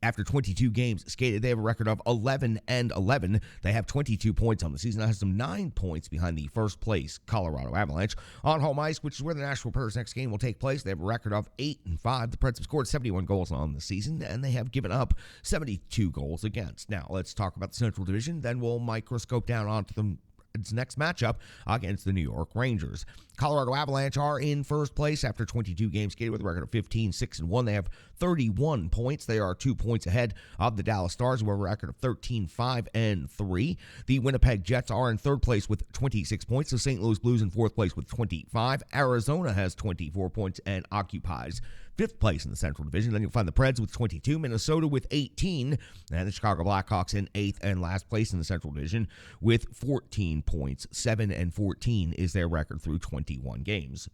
After 22 games skated, they have a record of 11-11. They have 22 points on the season. That has them 9 points behind the first place Colorado Avalanche. On home ice, which is where the Nashville Predators' next game will take place, they have a record of 8-5. The Preds have scored 71 goals on the season, and they have given up 72 goals against. Now, let's talk about the Central Division. Then we'll microscope down onto its next matchup against the New York Rangers. Colorado Avalanche are in first place after 22 games skated with a record of 15-6-1. They have 31 points. They are 2 points ahead of the Dallas Stars, who have a record of 13-5-3. The Winnipeg Jets are in third place with 26 points. The St. Louis Blues in fourth place with 25. Arizona has 24 points and occupies fifth place in the Central Division. Then you'll find the Preds with 22, Minnesota with 18, and the Chicago Blackhawks in eighth and last place in the Central Division with 14 points. 7-14 is their record through 21 games.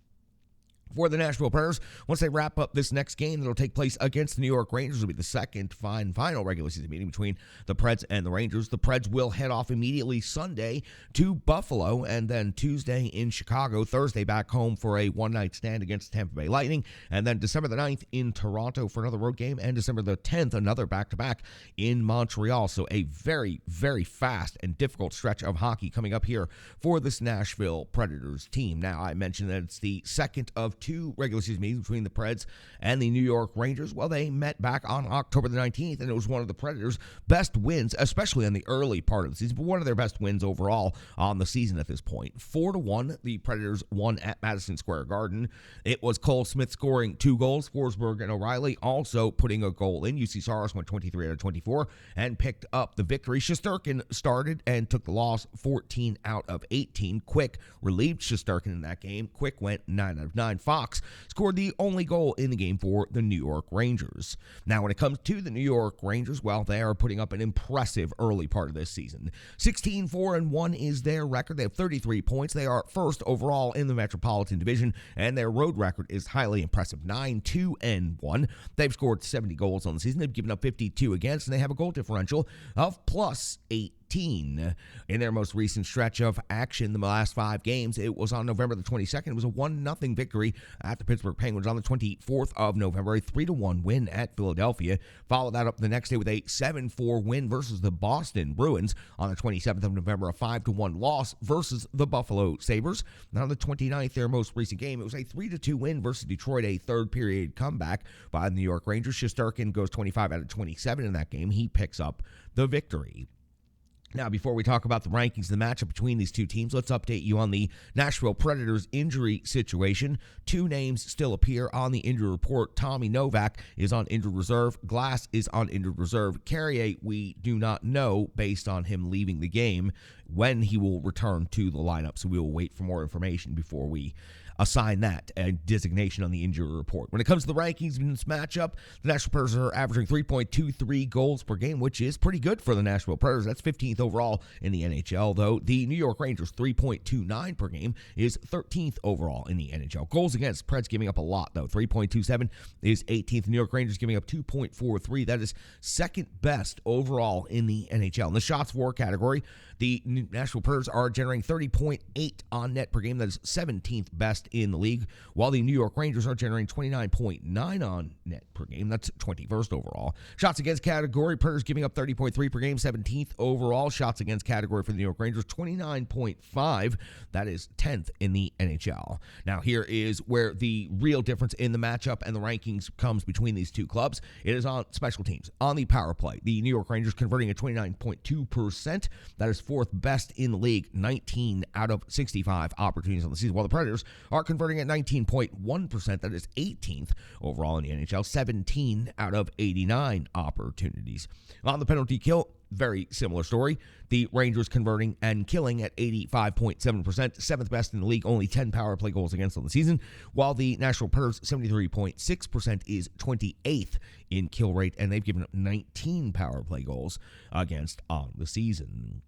For the Nashville Predators, once they wrap up this next game that'll take place against the New York Rangers, will be the second final regular season meeting between the Preds and the Rangers. The Preds will head off immediately Sunday to Buffalo, and then Tuesday in Chicago, Thursday back home for a one-night stand against the Tampa Bay Lightning, and then December the 9th in Toronto for another road game, and December the 10th, another back-to-back in Montreal. So a very, very fast and difficult stretch of hockey coming up here for this Nashville Predators team. Now, I mentioned that it's the second of two regular season meetings between the Preds and the New York Rangers. Well, they met back on October the 19th, and it was one of the Predators' best wins, especially in the early part of the season, but one of their best wins overall on the season at this point. 4-1, the Predators won at Madison Square Garden. It was Cole Smith scoring 2 goals, Forsberg and O'Reilly also putting a goal in. UC Saros went 23 out of 24 and picked up the victory. Shesterkin started and took the loss 14 out of 18. Quick relieved Shesterkin in that game. Quick went 9 out of 9. Fox scored the only goal in the game for the New York Rangers. Now, when it comes to the New York Rangers, well, they are putting up an impressive early part of this season. 16-4-1 is their record. They have 33 points. They are first overall in the Metropolitan Division, and their road record is highly impressive. 9-2-1. They've scored 70 goals on the season. They've given up 52 against, and they have a goal differential of +8. In their most recent stretch of action, the last 5 games, it was on November the 22nd. It was a 1-0 victory at the Pittsburgh Penguins. On the 24th of November, a 3-1 win at Philadelphia. Followed that up the next day with a 7-4 win versus the Boston Bruins. On the 27th of November, a 5-1 loss versus the Buffalo Sabres. And on the 29th, their most recent game, it was a 3-2 win versus Detroit, a third period comeback by the New York Rangers. Shesterkin goes 25 out of 27 in that game. He picks up the victory. Now, before we talk about the rankings, the matchup between these two teams, let's update you on the Nashville Predators injury situation. 2 names still appear on the injury report. Tommy Novak is on injured reserve. Glass is on injured reserve. Carrier, we do not know, based on him leaving the game, when he will return to the lineup. So we will wait for more information before we assign that a designation on the injury report. When it comes to the rankings in this matchup, the Nashville Predators are averaging 3.23 goals per game, which is pretty good for the Nashville Predators. That's 15th overall in the NHL, though. The New York Rangers, 3.29 per game, is 13th overall in the NHL. Goals against, Preds giving up a lot, though. 3.27 is 18th. The New York Rangers giving up 2.43. That is second best overall in the NHL. In the shots for category, the Nashville Predators are generating 30.8 on net per game. That is 17th best in the league, while the New York Rangers are generating 29.9 on net per game. That's 21st overall. Shots against category, Predators giving up 30.3 per game, 17th overall. Shots against category for the New York Rangers, 29.5. That is 10th in the NHL. Now, here is where the real difference in the matchup and the rankings comes between these two clubs. It is on special teams. On the power play, the New York Rangers converting at 29.2%. That is 4th best in the league, 19 out of 65 opportunities on the season, while the Predators are converting at 19.1%. That is 18th overall in the NHL, 17 out of 89 opportunities. On the penalty kill, very similar story. The Rangers converting and killing at 85.7%, 7th best in the league, only 10 power play goals against on the season, while the Nashville Predators, 73.6%, is 28th in kill rate, and they've given up 19 power play goals against on the season.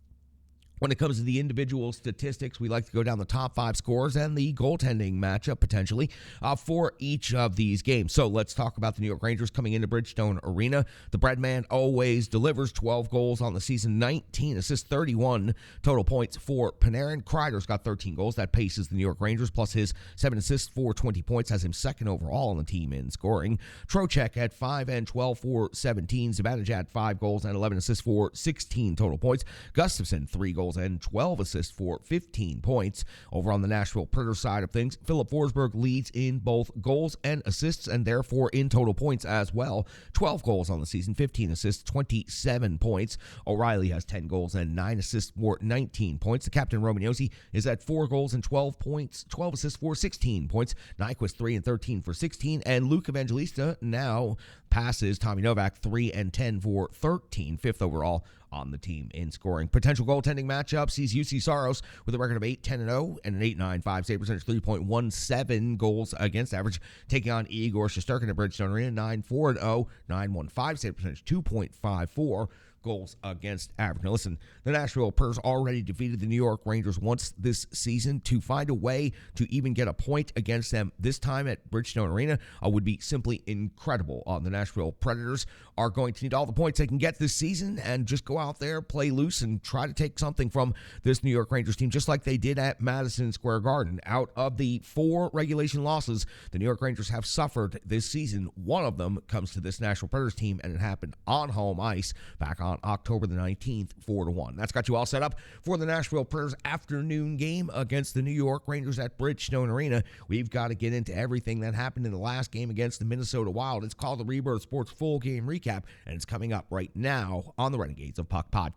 When it comes to the individual statistics, we like to go down the top 5 scores and the goaltending matchup potentially for each of these games. So let's talk about the New York Rangers coming into Bridgestone Arena. The Breadman always delivers 12 goals on the season, 19 assists, 31 total points for Panarin. Kreider's got 13 goals. That paces the New York Rangers, plus his 7 assists for 20 points, has him second overall on the team in scoring. Trocheck at 5 and 12 for 17. Zibanejad 5 goals and 11 assists for 16 total points. Gustafsson 3 goals and 12 assists for 15 points. Over on the Nashville Predators side of things, Philip Forsberg leads in both goals and assists, and therefore in total points as well. 12 goals on the season, 15 assists, 27 points. O'Reilly has 10 goals and 9 assists for 19 points. The captain, Roman Josi, is at 4 goals and 12 points, 12 assists for 16 points. Nyquist 3 and 13 for 16, and Luke Evangelista now passes Tommy Novak 3 and 10 for 13, 5th overall on the team in scoring. Potential goaltending matchup sees UC Saros with a record of 8-10-0 and an 8.95 save percentage, 3.17 goals against average, taking on Igor Shesterkin at Bridgestone Arena, 9-4-0, 9.15 save percentage, 2.54 goals against average. Now listen, the Nashville Predators already defeated the New York Rangers once this season. To find a way to even get a point against them this time at Bridgestone Arena would be simply incredible. The Nashville Predators are going to need all the points they can get this season and just go out there, play loose, and try to take something from this New York Rangers team, just like they did at Madison Square Garden. Out of the 4 regulation losses the New York Rangers have suffered this season, one of them comes to this Nashville Predators team, and it happened on home ice back on October the 19th, 4-1. That's got you all set up for the Nashville Predators afternoon game against the New York Rangers at Bridgestone Arena. We've got to get into everything that happened in the last game against the Minnesota Wild. It's called the Rebirth Sports Full Game Recap, and it's coming up right now on the Renegades of Puck Podcast.